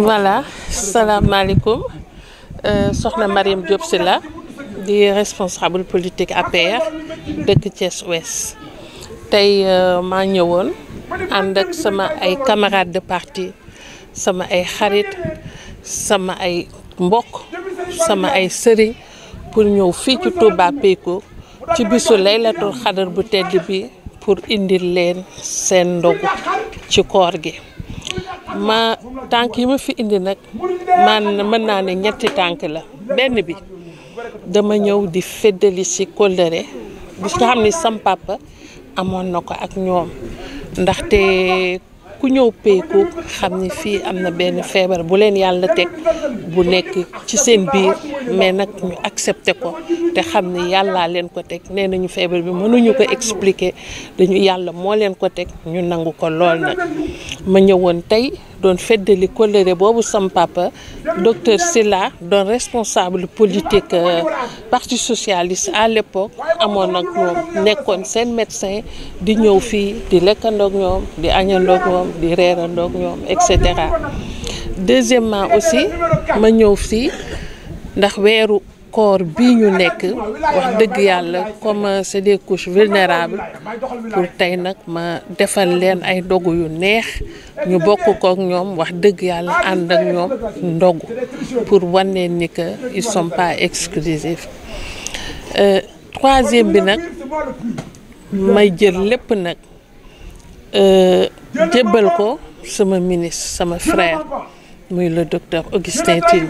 Voilà, salaamaaleykum soxna Mariam Diop Sylla di responsable politique APR dëkk Thiès Ouest tey maa ñëwoon ànd ak sama ay camarades de parti sama ay xarit sama ay mbokk sama ay sëriñ pour ñëw fii ci Touba Pékou ci bisu laylatul xadar bu tedd bi pour indil leen seen ndogu ci koor gi. tànk yi ma fi indi nag man mën naa ne ñetti tànk la benn bi dama ñëw di feddali ci kóllëre bi nga xam ni sam papa amoon na ko ak ñoom ndaxte ku ñëw Pékou xam ni fii am na benn feebar bu leen yàlla teg bu nekk ci seen biir mais nag ñu accepté ko te xam ni yàllaa leen ko teg nee nañu feebar bi mënuñu ko expliquer dañu yàlla moo leen ko teg ñu nangu ko lool nag ma ñëwoon tey doon feddali kóllëre boobu sam papa docteur Sylla doon responsable politique parti socialiste à l'époque amoon nag ñoom nekkoon seen médecin di ñëw fii di lekkandoog ñoom di añandoog ñoom di reerandoog ñoom et cetera. Deuxièmement aussi ma ñëw fii ndax weeru koor bii ñu nekk wax dëgg yàlla comme c'est des couches vulnérables pour tey nag ma defal leen ay ndogu yu neex ñu bokk kook ñoom wax dëgg yàlla ànd ak ñoom ndogu pour wan leen ni que ils sont pas exclusifs. Troisième bi nag may jël lépp nag jébbal ko sama ministre sama frère muy le docteur Augustin Tine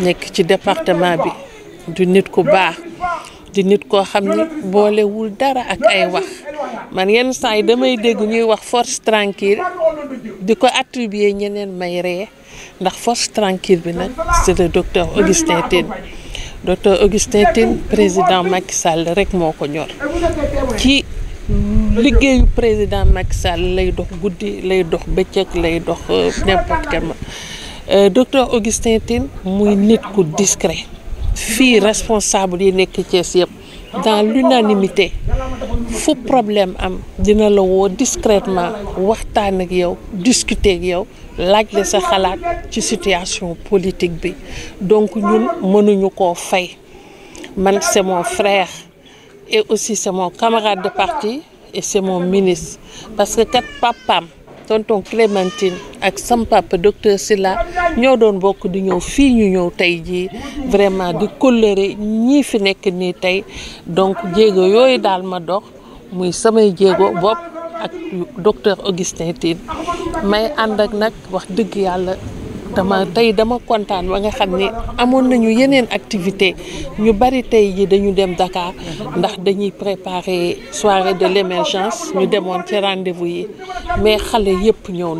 nekk ci département bi du nit ku baax di nit koo xam ni boolewul dara ak ay wax man yenn saa yi damay dégg ñuy wax force tranquille di ko attribuer ñeneen may ree ndax force tranquille bi nag c'est le docteur Augustin Tine. Docteur Augustin Tine président Macky Sall rek moo ko ñor ci liggéeyu président Macky Sall lay dox guddi lay dox bëccëg lay dox n'importe quel docteur Augustin Tine muy nit ku discret fii responsable yi nekk Thiès yëpp dans l'unanimité fu problème am dina la woo discrètement waxtaan ak yow discuter ak yow laaj la sa xalaat ci situation politique bi donc ñun mënuñu koo fay man c'est mon frère et aussi c'est mon camarade de parti et c'est mon ministre parce que kat papaam tonton Clémentine ak sam papa docteur Sylla ñoo doon bokk di ñëw fii ñu ñëw tey jii vraiment di kóllëre ñii fi nekk nii tey donc jéego yooyu daal ma dox muy samay jéego bopp ak docteur Augustin Tine may ànd ak nag wax dëgg yàlla dama kontaan ba nga xam ni amoon nañu yeneen activité ñu bari tey ji dañu dem Dakar ndax dañuy préparer soirée de l'émergence ñu demoon ci rendez-vous yi mais xale yëpp ñëw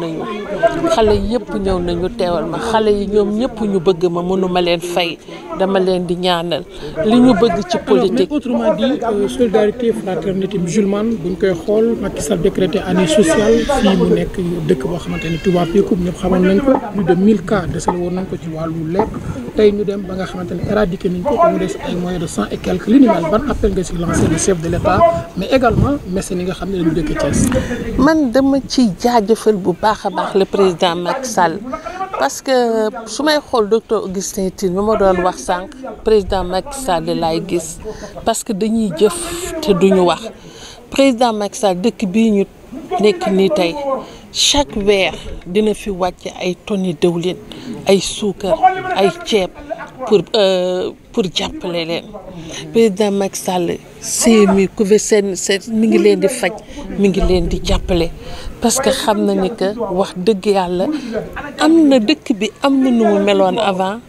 nañu teewal ma xale yi ñoom ñëpp ñu bëgg ma mënuma leen fay dama leen di ñaanal li ñu bëgg ci politique. Mais autrement dit solidarité fraternité musulmane buñ koy xool Macky Sall décrété année sociale fii mu nekk dëkk boo xamante ni Touba Pékou ñëpp xamoon nañ ko plus de 1000 cas desal woon nañ ko ci wàllu lekk tey ñu dem ba nga xamante ne éradiqué nañ ko mu des ay moyens de 100 et quelques li ni mel ban appel nga si lancé le chef de l'État mais également mécènes yi nga xam ne dañu dëkk Thiès. man dama ci jaajëfal bu baax a baax le président Macky Sall parce que su may xool docteur Augustin Tine bi ma doon wax sànq président Macky Sall laay gis parce que dañuy jëf te duñu wax président Macky Sall dëkk bii ñu nekk nii tey chaque weer dina fi wàcc ay tonni dëwlin ay suukar ay ceeb pour jàppale leen président Macky Sall CMU couvé seen mi ngi leen di faj mi ngi leen di jàppale parce que xam na ni que wax dëgg yàlla am na dëkk bi am na nu mu meloon avant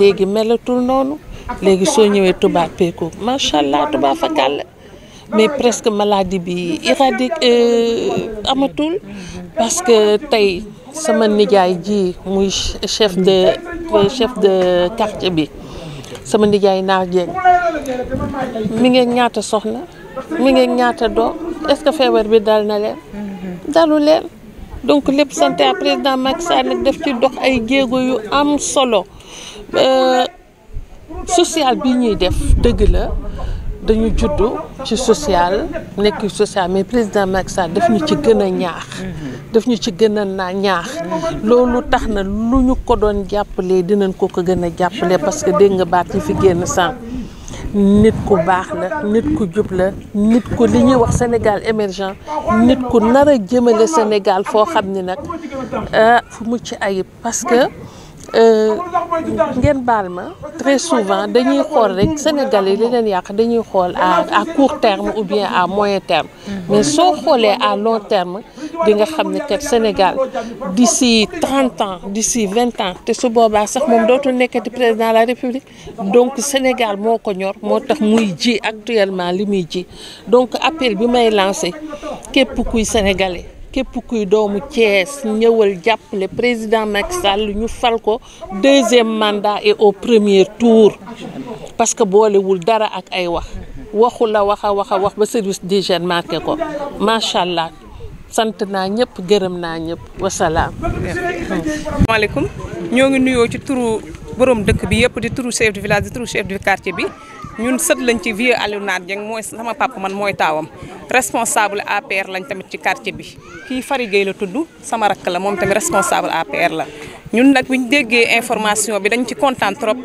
léegi melatul noonu léegi soo ñëwee Touba Pékou macha allah Touba fakal mais presque maladie bi éradique amatul parce que tey sama nijaay ji muy chef de quartier bi sama nijaay Naar Dieng mi ngi ñaata soxna mi ngi ñaata doom est-ce que feebar bi dal na leen dalu leen donc lépp sant à président Macky Sall nag def ci dox ay jéego yu am solo social bi ñuy def dëgg la dañu juddu ci social nekk social mais président Macky Sall daf ñu ci gën a ñaax daf ñu ci gën a naa ñaax loolu tax na lu ñu ko doon jàppalee dinañ ko gën a jàppale parce que dégg nga baat yi fi génn sànq nit ku baax la nit ku jub la nit ku li ñuy wax Sénégal émergent nit ku nar a jëmale Sénégal foo xam ni nag fu mucc ayib parce que ngeen baal ma très souvent dañuy xool rek Sénégalais li leen yàq dañuy xool à court terme ou bien à moyen terme mais soo xoolee à long terme di nga xam ne kat Sénégal d'ici 30 ans d'ici 20 ans te su boobaa sax moom dootul nekkati président de la République donc Sénégal moo ko ñor moo tax muy ji actuellement li muy ji donc appel bi may lancé képp kuy sénégalais képp kuy doomu Thiès ñëwal jàppale président Macky Sall ñu fal ko deuxième mandat et au premier tour parce que boolewul dara ak ay waxu la wax ba service d'hygiène marqué ko macha allah sant naa ñëpp gërëm naa ñëpp wasalaam. asalaamaaleykum ñoo ngi nuyoo ci turu borom dëkk bi yëpp di turu chef de village di turu chef de quartier bi ñun sët lañ ci vieux Aliou Nar Dieng mooy sama papa man mooy taawam responsable APR lañ tamit ci quartier bi kii Fary Gueye la tudd sama rakk la moom tamit responsable APR la ñun nag bu ñu déggee information bi dañ ci kontaan trop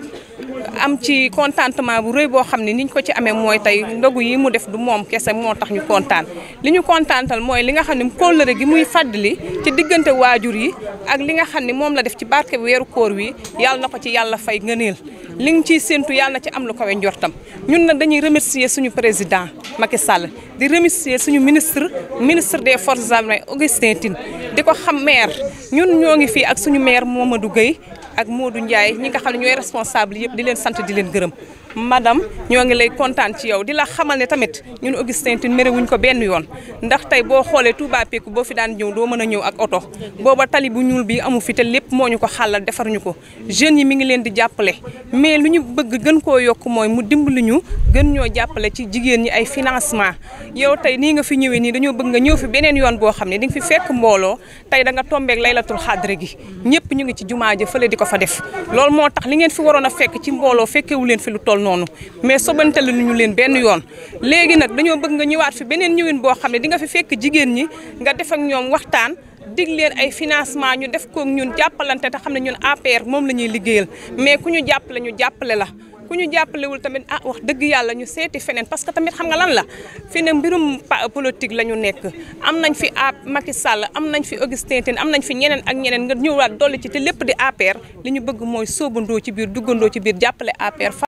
am ci contentement bu rëy boo xam ne niñ ko ci amee mooy tey ndogu yi mu def du moom kese moo tax ñu kontaan li ñu kontaantal mooy li nga xam ne kóllëre gi muy fàddali ci diggante waajur yi ak li nga xam ne moom la def ci barke weeru koor wi yàlla na ko ci yàlla fay ngëneel li nga ciy séntu yàlla na ci am lu kawe njortam ñun nag dañuy remercier suñu président Macky Sall di remercier suñu ministre des forces armées Augustin Tine di ko xam maire ñun ñoo ngi fii ak suñu maire Mamadou Gueye ak Modou Ndiaye ñi nga xam ne ñooy responsable yëpp di leen sant di leen gërëm madame ñoo ngi lay kontaan ci yow di la xamal ne tamit ñun Augustin Tine mere wuñ ko benn yoon ndax tey boo xoolee Touba Pékou boo fi daan ñëw doo mën a ñëw ak oto booba tali bu ñuul bi amu fi te lépp moo ñu ko xàllal defar ñu ko jeunes yi mi ngi leen di jàppale mais lu ñu bëgg gën koo yokk mooy mu dimbali ñu gën ñoo jàppale ci jigéen ñi ay financement yow tey nii nga fi ñëwee nii dañoo bëgg nga ñëw fi beneen yoon boo xam ne di nga fi fekk mbooloo tey da nga tombeek laylatul xadre gi ñëpp ñu ngi ci jumaa ja fële di ko fa def loolu moo tax li ngeen fi waroon a fekk ci mbooloo fekkewu leen fi lu toll noonu mais sobante lu ñu leen benn yoon léegi nag dañoo bëgg nga ñëwaat fi beneen ñëwin boo xam ne di nga fi fekk jigéen ñi nga def ak ñoom waxtaan dig leen ay financement ñu def ko ñun jàppalante te xam ne ñun APR moom la ñuy liggéeyal mais ku ñu jàppale ñu jàppale la ku ñu jàppalewul tamit wax dëgg yàlla ñu seeti feneen parce que tamit xam nga lan la fi ne mbirum politique la ñu nekk am nañ fi Macky Sall am nañ fi Augustin Tine am nañ fi ñeneen ak ñeneen nga ñëwaat dolli ci te lépp di APR li ñu bëgg mooy soobandoo ci biir duggandoo ci biir jàppale APR